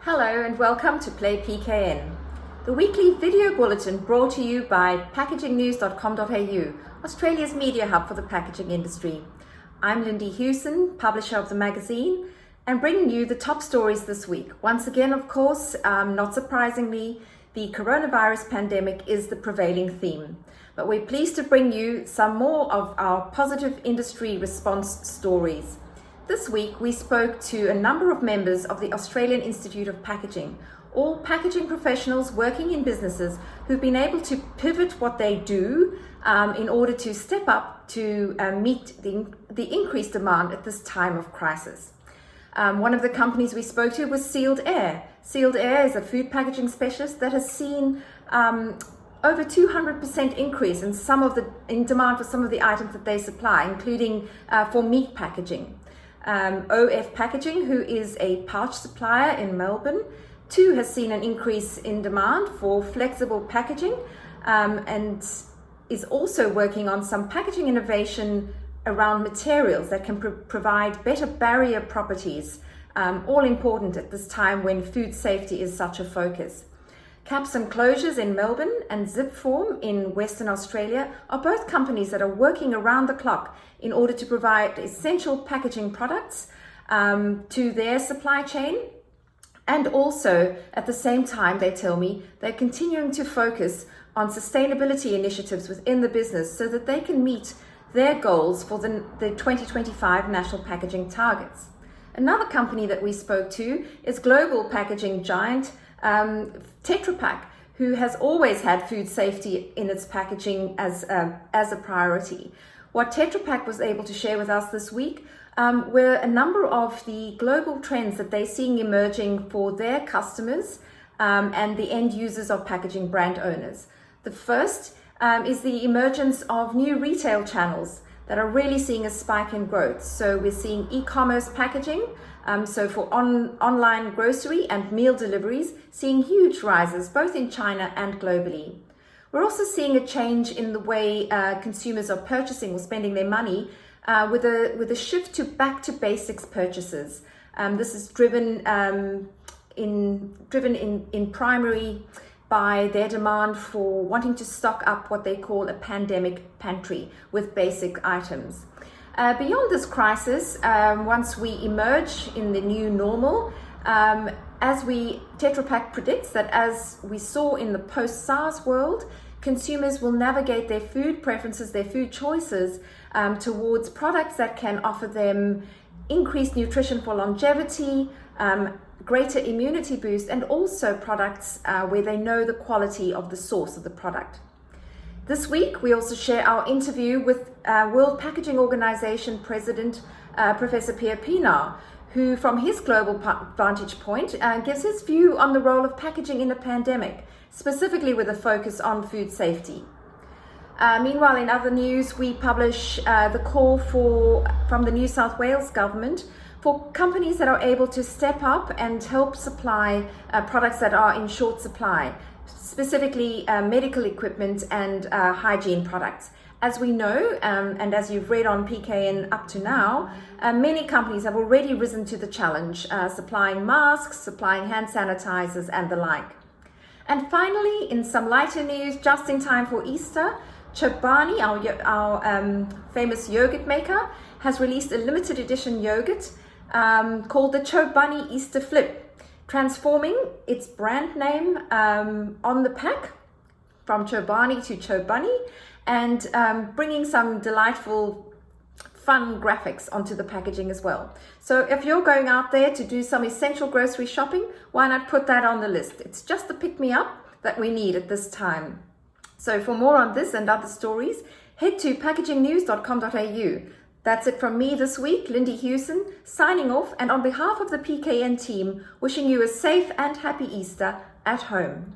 Hello and welcome to Play PKN, the weekly video bulletin brought to you by packagingnews.com.au, Australia's media hub for the packaging industry. I'm Lindy Hewson, publisher of the magazine, and bringing you the top stories this week. Once again, of course, not surprisingly, the coronavirus pandemic is the prevailing theme. But we're pleased to bring you some more of our positive industry response stories. This week, we spoke to a number of members of the Australian Institute of Packaging, all packaging professionals working in businesses who've been able to pivot what they do in order to step up to meet the increased demand at this time of crisis. One of the companies we spoke to was Sealed Air. Sealed Air is a food packaging specialist that has seen over 200% increase in demand for some of the items that they supply, including for meat packaging. OF Packaging, who is a pouch supplier in Melbourne, too has seen an increase in demand for flexible packaging and is also working on some packaging innovation around materials that can provide better barrier properties, all important at this time when food safety is such a focus. Caps and Closures in Melbourne and Zipform in Western Australia are both companies that are working around the clock in order to provide essential packaging products to their supply chain. And also, at the same time, they tell me, they're continuing to focus on sustainability initiatives within the business so that they can meet their goals for the 2025 national packaging targets. Another company that we spoke to is global packaging giant Tetra Pak, who has always had food safety in its packaging as a priority. What Tetra Pak was able to share with us this week were a number of the global trends that they're seeing emerging for their customers and the end users of packaging brand owners. The first is the emergence of new retail channels that are really seeing a spike in growth. So we're seeing e-commerce packaging, so for online grocery and meal deliveries, seeing huge rises both in China and globally. We're also seeing a change in the way consumers are purchasing or spending their money with a shift to back to basics purchases. This is driven in primary by their demand for wanting to stock up what they call a pandemic pantry with basic items. Beyond this crisis, once we emerge in the new normal, Tetra Pak predicts that as we saw in the post-SARS world, consumers will navigate their food preferences, their food choices towards products that can offer them increased nutrition for longevity, greater immunity boost, and also products where they know the quality of the source of the product. This week, we also share our interview with World Packaging Organization President, Professor Pierre Pienaar, who from his global vantage point gives his view on the role of packaging in a pandemic, specifically with a focus on food safety. Meanwhile, in other news, we publish the call from the New South Wales government for companies that are able to step up and help supply products that are in short supply, specifically medical equipment and hygiene products. As we know, and as you've read on PKN up to now, many companies have already risen to the challenge, supplying masks, supplying hand sanitizers and the like. And finally, in some lighter news, just in time for Easter, Chobani, our famous yogurt maker, has released a limited edition yogurt called the Chobani Easter Flip, transforming its brand name on the pack from Chobani to Chobani and bringing some delightful, fun graphics onto the packaging as well. So if you're going out there to do some essential grocery shopping, why not put that on the list? It's just the pick-me-up that we need at this time. So for more on this and other stories, head to packagingnews.com.au. That's it from me this week, Lindy Hewson, signing off, and on behalf of the PKN team, wishing you a safe and happy Easter at home.